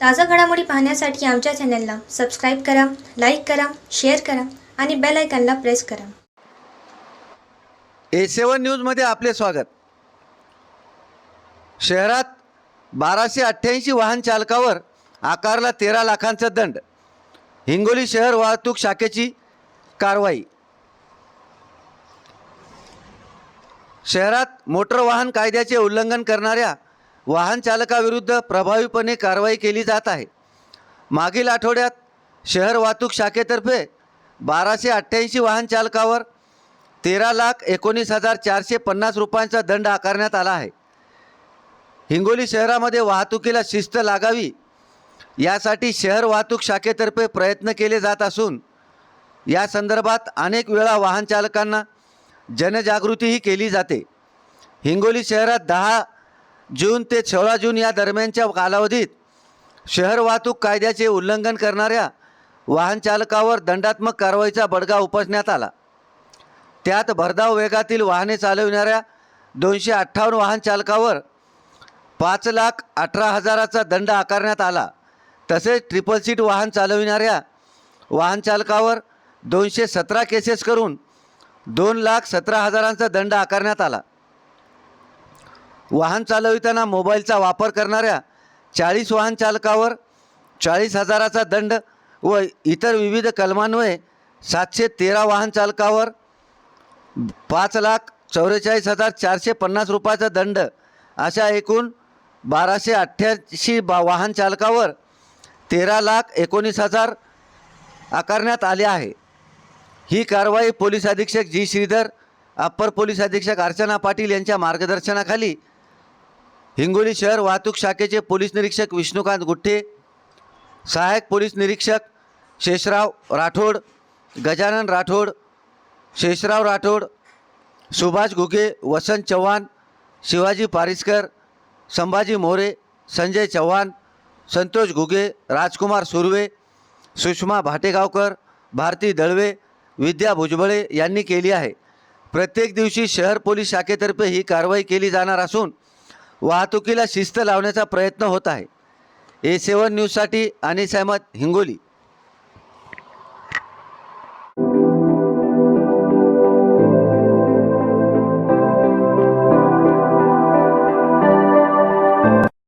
ताज़ा घडामोडी पाहण्यासाठी आमच्या चॅनलला सबस्क्राईब करा, लाईक करा, शेअर करा आणि बेल आयकॉनला प्रेस करा. A7 न्यूजमध्ये आपले स्वागत. शहरात 1288 वाहन चालकावर आकारला 13 लाखांचा दंड. हिंगोली शहर वाहतूक शाखेची कारवाई. शहरात मोटर वाहन कायद्याचे उल्लंघन करणाऱ्या वाहन चालकाविरुद्ध प्रभावीपणे कारवाई केली जात आहे. मागील आठवड्यात शहर वाहतूक शाखेतर्फे 1288 वाहन चालकावर 13,19,450 रुपयांचा दंड आकारण्यात आला आहे. हिंगोली शहरामध्ये वाहतुकीला शिस्त लागावी यासाठी शहर वाहतूक शाखेतर्फे प्रयत्न केले जात असून या संदर्भात अनेक वेळा वाहन चालकांना जनजागृतीही केली जाते. हिंगोली शहरात 10 जून ते 16 जून या दरम्यानच्या कालावधीत शहर वाहतूक कायद्याचे उल्लंघन करणाऱ्या वाहन चालकावर दंडात्मक कारवाईचा बडगा उपसण्यात आला. त्यात भरधाव वेगातील वाहने चालविणाऱ्या 258 वाहन चालकावर 5,18,000चा दंड आकारण्यात आला. तसेच ट्रिपल सीट वाहन चालविणाऱ्या वाहन चालकावर 217 केसेस करून 2,17,000चा दंड आकारण्यात आला. वाहन चालविताना मोबाईलचा वापर करणाऱ्या 40 वाहन चालकावर 40,000चा दंड व इतर विविध कलमान्वये 713 वाहन चालकावर 5,44,450 रुपयाचा दंड अशा एकूण 1,288 वाहन चालकावर 13,19,000 आकारण्यात आले आहे. ही कारवाई पोलीस अधीक्षक जी श्रीधर, अप्पर पोलीस अधीक्षक अर्चना पाटील यांच्या मार्गदर्शनाखाली हिंगोली शहर वाहतूक शाखेचे पोलीस निरीक्षक विष्णुकांत गुट्टे, सहायक पोलीस निरीक्षक शेषराव राठोड, गजानन राठोड, शेषराव राठोड, सुभाष घुगे, वसंत चव्हाण, शिवाजी पारिसकर, संभाजी मोरे, संजय चव्हाण, संतोष घुगे, राजकुमार सुर्वे, सुषमा भाटेगावकर, भारती दळवे, विद्या भुजबळे यांनी केली आहे. प्रत्येक दिवशी शहर पोलीस शाखेतर्फे ही कारवाई केली जाणार असून वाहतुकीला शिस्त लावण्याचा प्रयत्न होत आहे. A7 न्यूजसाठी अनिस अहमद, हिंगोली.